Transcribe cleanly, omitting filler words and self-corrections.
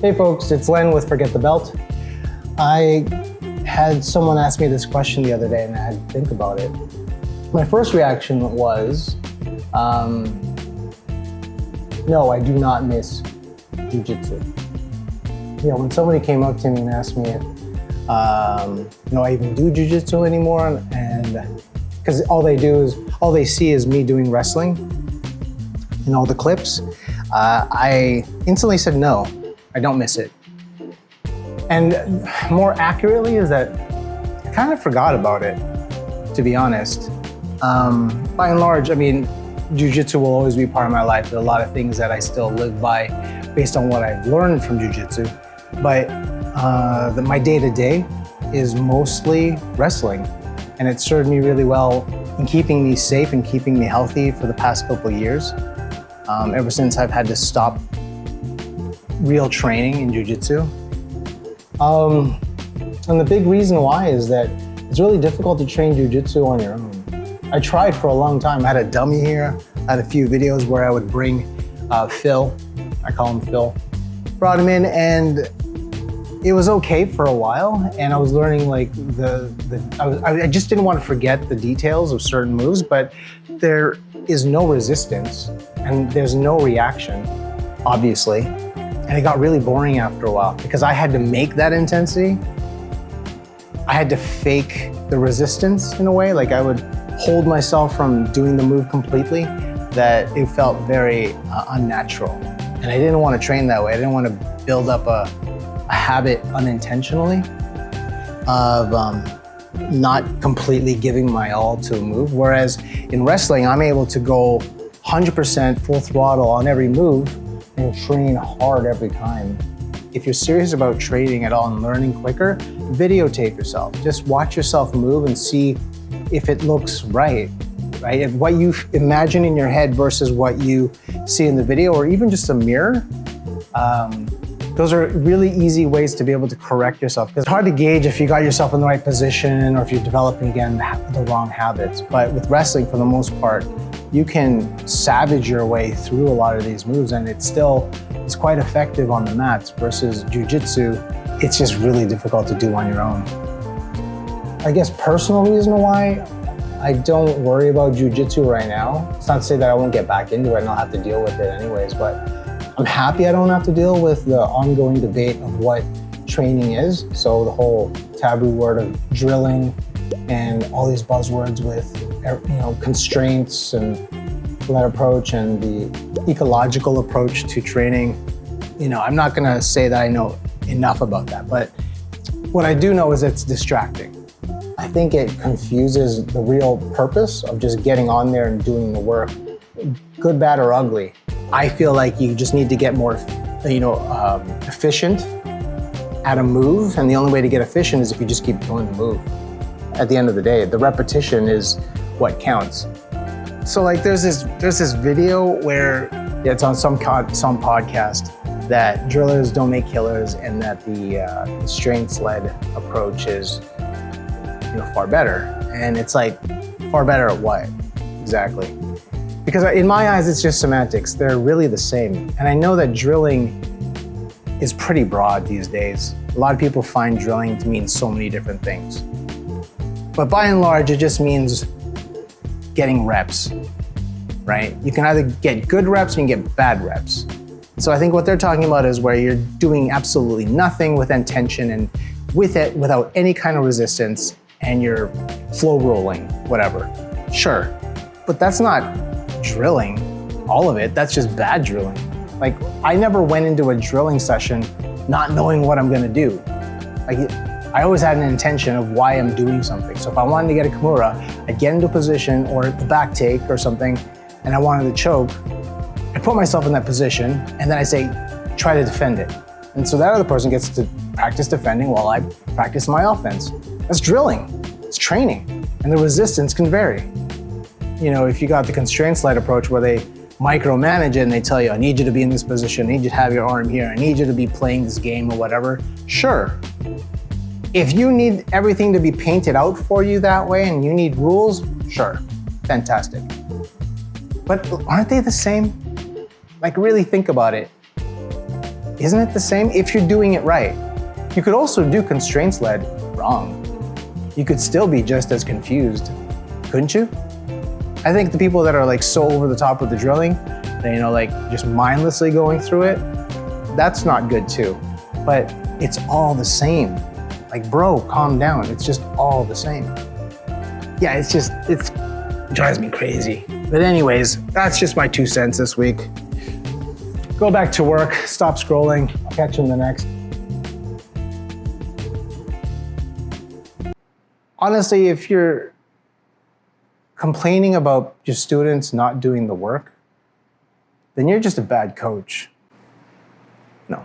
Hey folks, it's Len with Forget the Belt. I had someone ask me this question the other day and I had to think about it. My first reaction was, no, I do not miss Jiu-Jitsu. When somebody came up to me and asked me if I even do Jiu-Jitsu anymore, and because all they see is me doing wrestling in all the clips, I instantly said no. I don't miss it. And more accurately is that I kind of forgot about it, to be honest. By and large, I mean, Jiu-Jitsu will always be part of my life. There are a lot of things that I still live by based on what I've learned from Jiu-Jitsu. But my day-to-day is mostly wrestling. And it served me really well in keeping me safe and keeping me healthy for the past couple of years. Ever since I've had to stop real training in Jiu-Jitsu. And the big reason why is that it's really difficult to train Jiu-Jitsu on your own. I tried for a long time. I had a dummy here. I had a few videos where I would bring Phil, I call him Phil, brought him in, and it was okay for a while. And I was learning like I just didn't want to forget the details of certain moves, but there is no resistance and there's no reaction, obviously. And it got really boring after a while because I had to make that intensity. I had to fake the resistance in a way, like I would hold myself from doing the move completely, that it felt very unnatural. And I didn't want to train that way. I didn't want to build up a habit unintentionally of not completely giving my all to a move. Whereas in wrestling, I'm able to go 100% full throttle on every move and train hard every time. If you're serious about training at all and learning quicker, videotape yourself. Just watch yourself move and see if it looks right? If what you imagine in your head versus what you see in the video, or even just a mirror, those are really easy ways to be able to correct yourself. Because it's hard to gauge if you got yourself in the right position or if you're developing, again, the wrong habits. But with wrestling, for the most part, you can savage your way through a lot of these moves and it's quite effective on the mats versus Jiu-Jitsu. It's just really difficult to do on your own. I guess personal reason why I don't worry about Jiu-Jitsu right now. It's not to say that I won't get back into it and I'll have to deal with it anyways, but I'm happy I don't have to deal with the ongoing debate of what training is. So the whole taboo word of drilling and all these buzzwords with constraints and that approach and the ecological approach to training. I'm not gonna say that I know enough about that, but what I do know is it's distracting. I think it confuses the real purpose of just getting on there and doing the work, good, bad, or ugly. I feel like you just need to get more, efficient at a move, and the only way to get efficient is if you just keep doing the move. At the end of the day, the repetition is what counts. So like there's this video where it's on some podcast that drillers don't make killers and that the strengths-led approach is far better. And it's like, far better at what exactly? Because in my eyes, it's just semantics. They're really the same. And I know that drilling is pretty broad these days. A lot of people find drilling to mean so many different things. But by and large, it just means getting reps, right? You can either get good reps or you can get bad reps. So I think what they're talking about is where you're doing absolutely nothing with intention and with it without any kind of resistance and you're flow rolling, whatever. Sure, but that's not drilling, all of it. That's just bad drilling. Like, I never went into a drilling session not knowing what I'm gonna do. Like, I always had an intention of why I'm doing something. So if I wanted to get a Kimura, I'd get into a position or the back take or something, and I wanted to choke, I put myself in that position, and then I say, try to defend it. And so that other person gets to practice defending while I practice my offense. That's drilling, it's training, and the resistance can vary. If you got the constraints-led approach where they micromanage it and they tell you, I need you to be in this position, I need you to have your arm here, I need you to be playing this game or whatever, sure. If you need everything to be painted out for you that way and you need rules, sure, fantastic. But aren't they the same? Like, really think about it. Isn't it the same if you're doing it right? You could also do constraints-led wrong. You could still be just as confused, couldn't you? I think the people that are like so over the top with the drilling, they, you know, like just mindlessly going through it, that's not good too. But it's all the same. Like, bro, calm down. It's just all the same. Yeah, it drives me crazy. But anyways, that's just my 2 cents this week. Go back to work, stop scrolling. I'll catch you in the next. Honestly, if you're complaining about your students not doing the work, then you're just a bad coach. No.